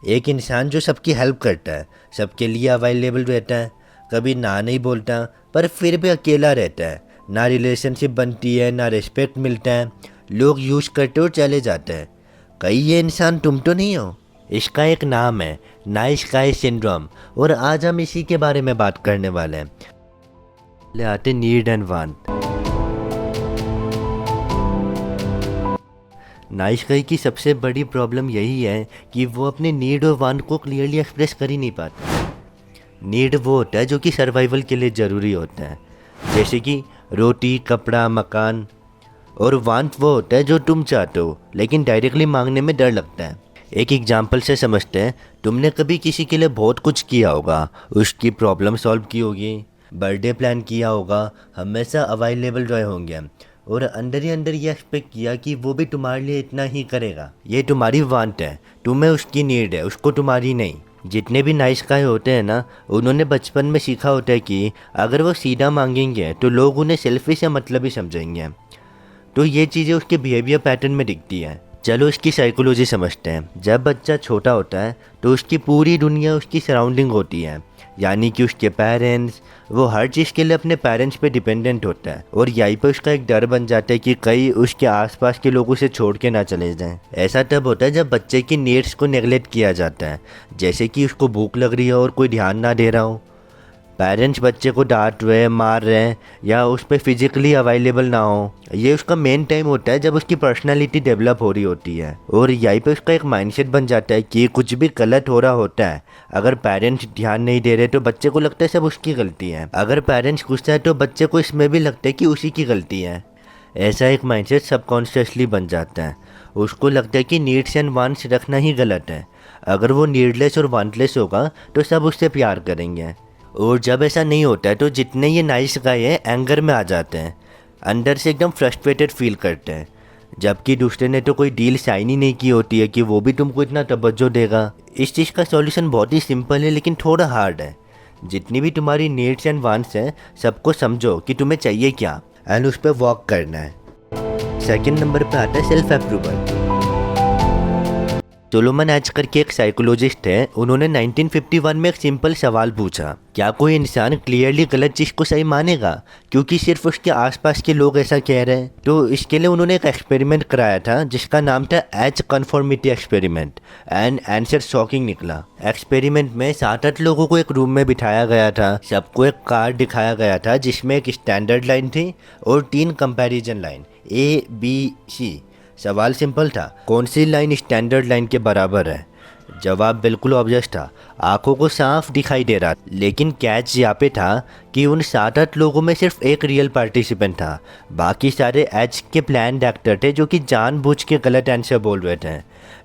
एक इंसान जो सबकी हेल्प करता है, सबके लिए अवेलेबल रहता है, कभी ना नहीं बोलता, पर फिर भी अकेला रहता है। ना रिलेशनशिप बनती है, ना रिस्पेक्ट मिलता है, लोग यूज़ करते और चले जाते हैं। कहीं ये इंसान तुम तो नहीं हो? इसका एक नाम है नाइस गाय सिंड्रोम, और आज हम इसी के बारे में बात करने वाले हैं। ले आते need and want. Nice guy की सबसे बड़ी प्रॉब्लम यही है कि वो अपने नीड और वांट को क्लियरली एक्सप्रेस कर ही नहीं पाता। नीड वो होता है जो कि सर्वाइवल के लिए ज़रूरी होता है, जैसे कि रोटी, कपड़ा, मकान। और वांट वो होता है जो तुम चाहते हो लेकिन डायरेक्टली मांगने में डर लगता है। एक एग्जाम्पल से समझते हैं। तुमने कभी किसी के लिए बहुत कुछ किया होगा, उसकी प्रॉब्लम सॉल्व की होगी, बर्थडे प्लान किया होगा, हमेशा अवेलेबल रहे होंगे, और अंदर ही अंदर ये एक्सपेक्ट किया कि वो भी तुम्हारे लिए इतना ही करेगा। ये तुम्हारी वांट है, तुम्हें उसकी नीड है, उसको तुम्हारी नहीं। जितने भी नाइस गाय होते हैं ना, उन्होंने बचपन में सीखा होता है कि अगर वो सीधा मांगेंगे तो लोग उन्हें सेल्फिश या मतलबी समझेंगे। तो ये चीज़ें उसके बिहेवियर पैटर्न में दिखती हैं। चलो इसकी साइकोलॉजी समझते हैं। जब बच्चा छोटा होता है तो उसकी पूरी दुनिया उसकी सराउंडिंग होती है, यानी कि उसके पेरेंट्स। वो हर चीज़ के लिए अपने पेरेंट्स पे डिपेंडेंट होता है, और यहीं पर उसका एक डर बन जाता है कि कहीं उसके आसपास के लोग उसे छोड़ के ना चले जाएं। ऐसा तब होता है जब बच्चे की नीड्स को नेगलेक्ट किया जाता है, जैसे कि उसको भूख लग रही है और कोई ध्यान ना दे रहा हो, पेरेंट्स बच्चे को डांट रहे हैं, मार रहे हैं, या उस पर फिजिकली अवेलेबल ना हो। ये उसका मेन टाइम होता है जब उसकी पर्सनालिटी डेवलप हो रही होती है, और यहीं पे उसका एक माइंडसेट बन जाता है कि कुछ भी गलत हो रहा होता है। अगर पेरेंट्स ध्यान नहीं दे रहे तो बच्चे को लगता है सब उसकी गलती है। अगर पेरेंट्स गुस्सा है तो बच्चे को इसमें भी लगता है कि उसी की गलती है। ऐसा एक माइंडसेट सबकॉन्शियसली बन जाता है। उसको लगता है कि नीड्स एंड वांट्स रखना ही गलत है। अगर वो नीडलेस और वांटलेस होगा तो सब उससे प्यार करेंगे। और जब ऐसा नहीं होता है तो जितने ये नाइस गाय है एंगर में आ जाते हैं, अंदर से एकदम फ्रस्ट्रेटेड फील करते हैं, जबकि दूसरे ने तो कोई डील साइन ही नहीं की होती है कि वो भी तुमको इतना तवज्जो देगा। इस चीज़ का सॉल्यूशन बहुत ही सिंपल है लेकिन थोड़ा हार्ड है। जितनी भी तुम्हारी नीड्स एंड वांट्स हैं, सबको समझो कि तुम्हें चाहिए क्या, एंड उस पर वर्क करना है। सेकंड नंबर पे आता है सेल्फ अप्रूवल। सोलोमन एच करके एक साइकोलॉजिस्ट है। उन्होंने 1951 में एक सिंपल सवाल पूछा, क्या कोई इंसान क्लियरली गलत चीज़ को सही मानेगा क्योंकि सिर्फ उसके आसपास के लोग ऐसा कह रहे हैं? तो इसके लिए उन्होंने एक एक्सपेरिमेंट कराया था जिसका नाम था H conformity experiment, and answer shocking निकला। एक्सपेरिमेंट में 7-8 लोगों को एक रूम में बिठाया गया था। सबको एक कार्ड दिखाया गया था जिसमें एक स्टैंडर्ड लाइन थी और 3 comparison line A, B, C। सवाल सिंपल था, कौन सी लाइन स्टैंडर्ड लाइन के बराबर है? जवाब बिल्कुल ऑब्वियस था, आंखों को साफ दिखाई दे रहा। लेकिन कैच यहाँ पे था कि उन 7-8 लोगों में सिर्फ एक रियल पार्टिसिपेंट था। बाकी सारे एच के प्लान्ड एक्टर थे जो कि जानबूझ के गलत आंसर बोल रहे थे।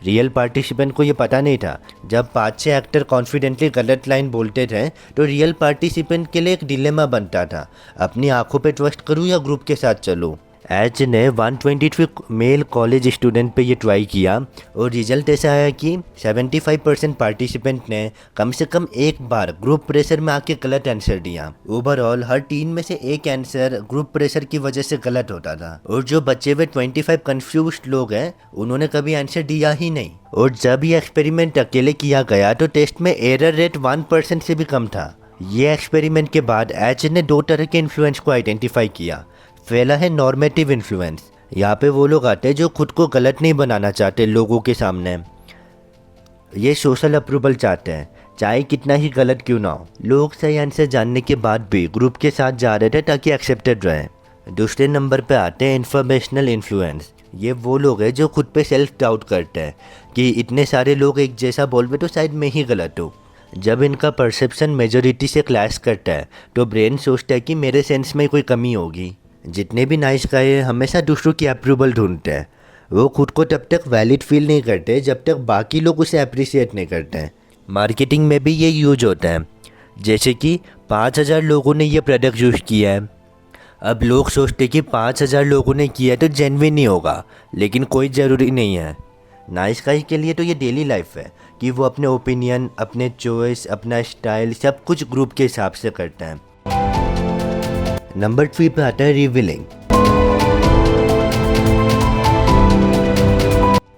रियल पार्टिसिपेंट को ये पता नहीं था। जब 5-6 एक्टर कॉन्फिडेंटली गलत लाइन बोलते थे तो रियल पार्टिसिपेंट के लिए एक डिलेमा बनता था, अपनी आंखों पे ट्रस्ट करूँ या ग्रुप के साथ चलूँ। एच ने 123 मेल कॉलेज स्टूडेंट पे ये ट्राई किया, और रिजल्ट ऐसा आया कि 75% पार्टिसिपेंट ने कम से कम एक बार ग्रुप प्रेशर में आके गलत आंसर दिया। ओवरऑल हर 3 में से एक आंसर ग्रुप प्रेशर की वजह से गलत होता था, और जो बचे हुए 25 कंफ्यूज्ड लोग हैं उन्होंने कभी आंसर दिया ही नहीं। और जब ये एक्सपेरिमेंट अकेले किया गया तो टेस्ट में एरर रेट 1% से भी कम था। ये एक्सपेरिमेंट के बाद एच ने 2 तरह के इन्फ्लुएंस को आइडेंटिफाई किया। पहला है नॉर्मेटिव इन्फ्लुएंस। यहाँ पे वो लोग आते हैं जो खुद को गलत नहीं बनाना चाहते लोगों के सामने। ये सोशल अप्रूवल चाहते हैं, चाहे कितना ही गलत क्यों ना हो। लोग सही आंसर जानने के बाद भी ग्रुप के साथ जा रहे थे ताकि एक्सेप्टेड रहे। दूसरे नंबर पे आते हैं इन्फॉर्मेशनल इन्फ्लुएंस। ये वो लोग हैं जो खुद पे सेल्फ डाउट करते हैं कि इतने सारे लोग एक जैसा बोल रहे तो शायद मैं ही गलत हूँ। जब इनका परसेप्शन मेजोरिटी से क्लैश करता है तो ब्रेन सोचता है कि मेरे सेंस में कोई कमी होगी। जितने भी नाइस गाय हमेशा दूसरों की अप्रूवल ढूंढते हैं। वो खुद को तब तक वैलिड फील नहीं करते जब तक बाकी लोग उसे अप्रिशिएट नहीं करते हैं। मार्केटिंग में भी ये यूज होता है, जैसे कि 5000 लोगों ने ये प्रोडक्ट यूज़ किया है। अब लोग सोचते कि 5000 लोगों ने किया है तो जेन्युइन ही होगा, लेकिन कोई ज़रूरी नहीं है। नाइस गाय के लिए तो ये डेली लाइफ है कि वो अपने ओपिनियन, अपने चॉइस, अपना स्टाइल सब कुछ ग्रुप के हिसाब से करते हैं। नंबर 3 पे आता है रिवीलिंग।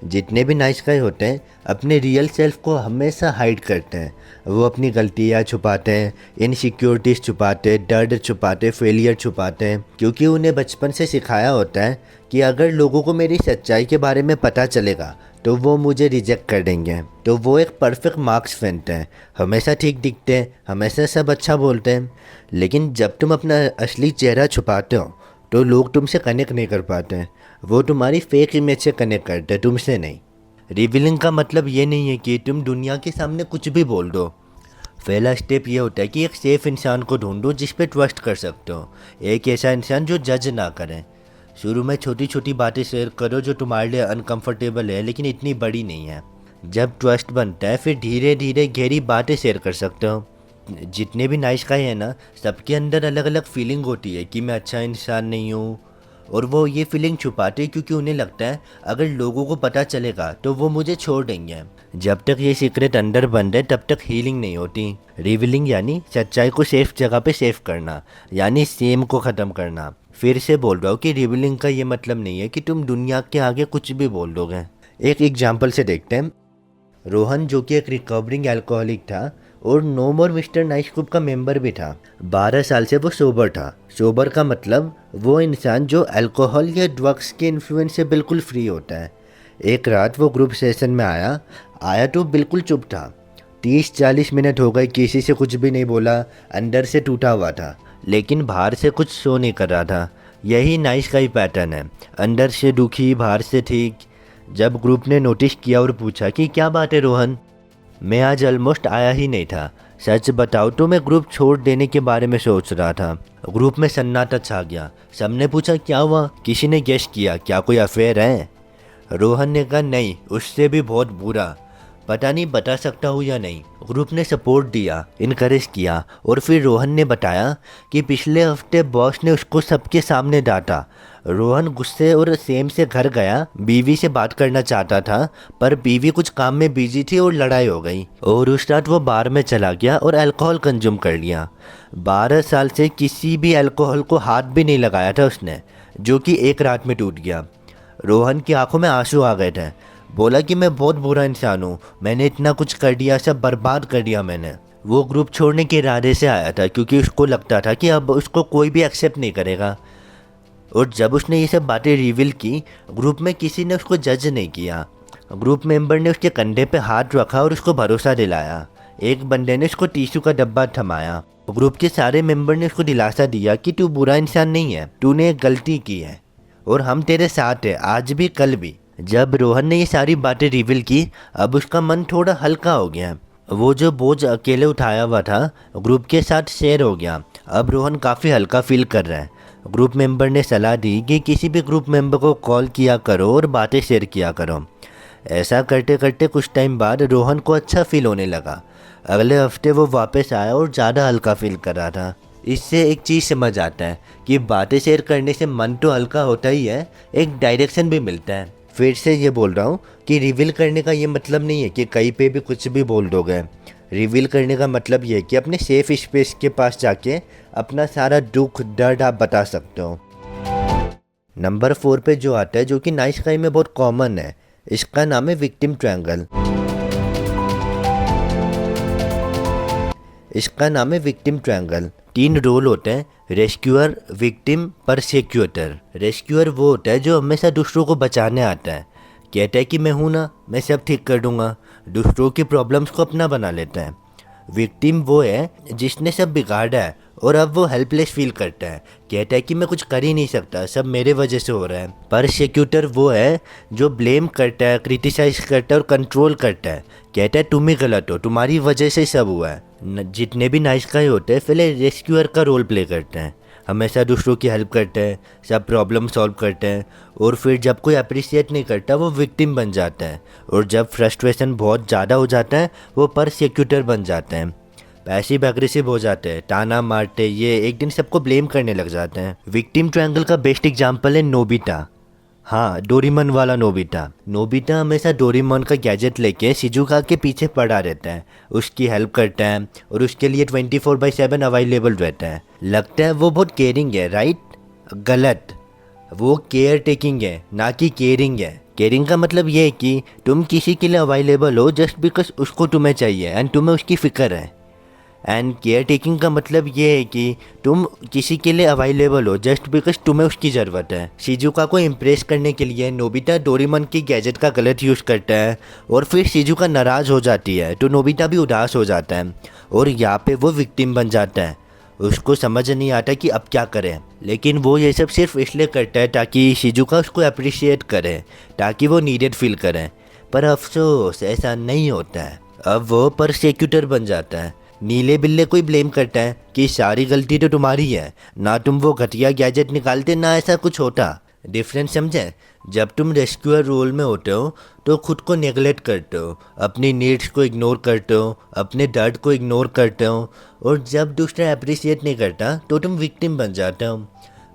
जितने भी नाइस गाय होते हैं अपने रियल सेल्फ को हमेशा हाइड करते हैं। वो अपनी गलतियाँ छुपाते हैं, इनसिक्योरिटीज़ छुपाते हैं, डर छुपाते, फेलियर छुपाते हैं, क्योंकि उन्हें बचपन से सिखाया होता है कि अगर लोगों को मेरी सच्चाई के बारे में पता चलेगा तो वो मुझे रिजेक्ट कर देंगे। तो वो एक परफेक्ट मार्क्स पहनते हैं, हमेशा ठीक दिखते हैं, हमेशा सब अच्छा बोलते हैं। लेकिन जब तुम अपना असली चेहरा छुपाते हो तो लोग तुमसे कनेक्ट नहीं कर पाते हैं। वो तुम्हारी फेक इमेज से कनेक्ट करते हैं, तुमसे नहीं। रिवीलिंग का मतलब ये नहीं है कि तुम दुनिया के सामने कुछ भी बोल दो। पहला स्टेप ये होता है कि एक सेफ इंसान को ढूंढो जिस पे ट्रस्ट कर सकते हो, एक ऐसा इंसान जो जज ना करे। शुरू में छोटी छोटी बातें शेयर करो जो तुम्हारे लिए अनकंफर्टेबल है लेकिन इतनी बड़ी नहीं है। जब ट्रस्ट बनता है फिर धीरे धीरे गहरी बातें शेयर कर सकते हो। जितने भी नाइस गाय हैं ना, सबके अंदर अलग अलग फीलिंग होती है कि मैं अच्छा इंसान नहीं हूँ, और वो ये फीलिंग छुपाते हैं क्योंकि उन्हें लगता है अगर लोगों को पता चलेगा तो वो मुझे छोड़ देंगे। जब तक ये सीक्रेट अंदर बंद है तब तक हीलिंग नहीं होती। रिवीलिंग यानी सच्चाई को सेफ जगह पे सेव करना, यानी सेम को ख़त्म करना। फिर से बोल रहा हूँ कि रिवीलिंग का ये मतलब नहीं है कि तुम दुनिया के आगे कुछ भी बोल दोगे। एक एग्जाम्पल से देखते हैं। रोहन जो कि एक रिकवरिंग अल्कोहलिक था और नो मोर मिस्टर नाइस ग्रुप का मेंबर भी था। 12 साल से वो सोबर था। सोबर का मतलब वो इंसान जो अल्कोहल या ड्रग्स के इन्फ्लुएंस से बिल्कुल फ्री होता है। एक रात वो ग्रुप सेशन में आया तो बिल्कुल चुप था। 30-40 मिनट हो गए, किसी से कुछ भी नहीं बोला, अंदर से टूटा हुआ था लेकिन बाहर से कुछ शो नहीं कर रहा था। यही नाइस का ही पैटर्न है, अंदर से दुखी, बाहर से ठीक। जब ग्रुप ने नोटिस किया और पूछा कि क्या बात है रोहन, मैं आज ऑलमोस्ट आया ही नहीं था। सच बताओ तो मैं ग्रुप छोड़ देने के बारे में सोच रहा था। ग्रुप में सन्नाटा छा गया। सबने पूछा क्या हुआ, किसी ने गेस किया क्या कोई अफेयर है। रोहन ने कहा नहीं, उससे भी बहुत बुरा, पता नहीं बता सकता हूँ या नहीं। ग्रुप ने सपोर्ट दिया, इनकरेज किया, और फिर रोहन ने बताया कि पिछले हफ्ते बॉस ने उसको सबके सामने डांटा। रोहन गुस्से और सेम से घर गया, बीवी से बात करना चाहता था पर बीवी कुछ काम में बिजी थी और लड़ाई हो गई, और उस रात वो बार में चला गया और अल्कोहल कंज्यूम कर लिया। 12 साल से किसी भी अल्कोहल को हाथ भी नहीं लगाया था उसने, जो कि एक रात में टूट गया। रोहन की आंखों में आंसू आ गए थे। बोला कि मैं बहुत बुरा इंसान हूँ, मैंने इतना कुछ कर दिया, सब बर्बाद कर दिया मैंने। वो ग्रुप छोड़ने के इरादे से आया था क्योंकि उसको लगता था कि अब उसको कोई भी एक्सेप्ट नहीं करेगा। और जब उसने ये सब बातें रिवील की, ग्रुप में किसी ने उसको जज नहीं किया। ग्रुप मेंबर ने उसके कंधे पे हाथ रखा और उसको भरोसा दिलाया। एक बंदे ने उसको टिश्यू का डब्बा थमाया। ग्रुप के सारे मेंबर ने उसको दिलासा दिया कि तू बुरा इंसान नहीं है, तूने एक गलती की है और हम तेरे साथ हैं, आज भी कल भी। जब रोहन ने ये सारी बातें रिवील की, अब उसका मन थोड़ा हल्का हो गया। वो जो बोझ अकेले उठाया हुआ था ग्रुप के साथ शेयर हो गया। अब रोहन काफ़ी हल्का फील कर रहा है। ग्रुप मेंबर ने सलाह दी कि किसी भी ग्रुप मेंबर को कॉल किया करो और बातें शेयर किया करो। ऐसा करते करते कुछ टाइम बाद रोहन को अच्छा फील होने लगा। अगले हफ्ते वो वापस आया और ज़्यादा हल्का फील कर रहा था। इससे एक चीज़ समझ आता है कि बातें शेयर करने से मन तो हल्का होता ही है, एक डायरेक्शन भी मिलता है। फिर से ये बोल रहा हूँ कि रिवील करने का ये मतलब नहीं है कि कहीं पे भी कुछ भी बोल दोगे। रिवील करने का मतलब ये है कि अपने सेफ स्पेस के पास जाके अपना सारा दुख दर्द आप बता सकते हो। नंबर 4 पे जो आता है, जो कि नाइस गाय में बहुत कॉमन है, इसका नाम है विक्टिम ट्रायंगल। इसका नाम है विक्टिम ट्रायंगल। 3 रोल होते हैं, रेस्क्यूअर, विक्टिम, परसिक्यूटर। रेस्क्यूअर वो होता है जो हमेशा दूसरों को बचाने आता है, कहता है कि मैं हूँ ना, मैं सब ठीक कर दूंगा, दूसरों की प्रॉब्लम्स को अपना बना लेता है। विक्टिम वो है जिसने सब बिगाड़ा है और अब वो हेल्पलेस फील करता है, कहता है कि मैं कुछ कर ही नहीं सकता, सब मेरे वजह से हो रहा है। परसिक्यूटर वो है जो ब्लेम करता है, क्रिटिसाइज करता है और कंट्रोल करता है, कहता है तुम ही गलत हो, तुम्हारी वजह से सब हुआ है। जितने भी नाइस गाय होते हैं पहले रेस्क्यूअर का रोल प्ले करते हैं, हमेशा दूसरों की हेल्प करते हैं, सब प्रॉब्लम सॉल्व करते हैं, और फिर जब कोई अप्रिशिएट नहीं करता वो विक्टिम बन जाता है, और जब फ्रस्ट्रेशन बहुत ज़्यादा हो जाता है वो परसिक्यूटर बन जाते हैं, पैसिव एग्रेसिव हो जाते हैं, ताना मारते, ये एक दिन सबको ब्लेम करने लग जाते हैं। विक्टिम ट्रायंगल का बेस्ट एग्जाम्पल है नोबिता। हाँ, डोरेमोन वाला नोबिता। नोबिता हमेशा डोरेमोन का गैजेट लेके शिजुका के पीछे पड़ा रहता है, उसकी हेल्प करता है और उसके लिए 24/7 अवेलेबल रहता है। लगता है वो बहुत केयरिंग है, राइट? गलत, वो केयर टेकिंग है ना कि केयरिंग है। केयरिंग का मतलब ये है कि तुम किसी के लिए अवेलेबल हो जस्ट बिकॉज उसको तुम्हें चाहिए एंड तुम्हें उसकी फ़िक्र है। एंड केयर टेकिंग का मतलब ये है कि तुम किसी के लिए अवेलेबल हो जस्ट बिकॉज तुम्हें उसकी ज़रूरत है। शिजुका को इम्प्रेस करने के लिए नोबिता डोरेमोन की गैजेट का गलत यूज़ करता है और फिर शिजुका नाराज़ हो जाती है तो नोबिता भी उदास हो जाता है और यहाँ पे वो विक्टिम बन जाता है। उसको समझ नहीं आता कि अब क्या करें, लेकिन वो ये सब सिर्फ इसलिए करता है ताकि शिजुका उसको अप्रिशिएट करे, ताकि वो नीडेड फील करें। पर अफसोस ऐसा नहीं होता है। अब वो परसेक्यूटर बन जाता है। नीले बिल्ले कोई ब्लेम करता है कि सारी गलती तो तुम्हारी है, ना तुम वो घटिया गैजेट निकालते ना ऐसा कुछ होता। डिफरेंस समझे? जब तुम रेस्क्यूअर रोल में होते हो तो खुद को नेगलेक्ट करते हो, अपनी नीड्स को इग्नोर करते हो, अपने दर्द को इग्नोर करते हो, और जब दूसरा अप्रिशिएट नहीं करता तो तुम विक्टिम बन जाते हो।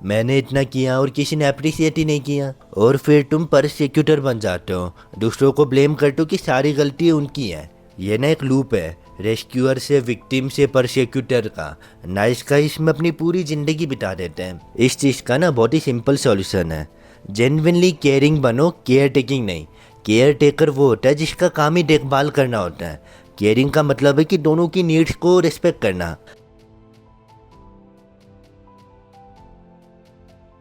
मैंने इतना किया और किसी ने अप्रिशिएट ही नहीं किया, और फिर तुम परसिक्यूटर बन जाते हो, दूसरों को ब्लेम करते हो कि सारी गलती उनकी है। ये ना एक लूप है, रेस्क्यूअर से विक्टिम से परसिक्यूटर का। नाइस का इसमें अपनी पूरी ज़िंदगी बिता देते हैं। इस चीज़ का ना बहुत ही सिंपल सॉल्यूशन है। जेन्युइनली केयरिंग बनो, केयर टेकिंग नहीं। केयर टेकर वो होता है जिसका काम ही देखभाल करना होता है। केयरिंग का मतलब है कि दोनों की नीड्स को रिस्पेक्ट करना।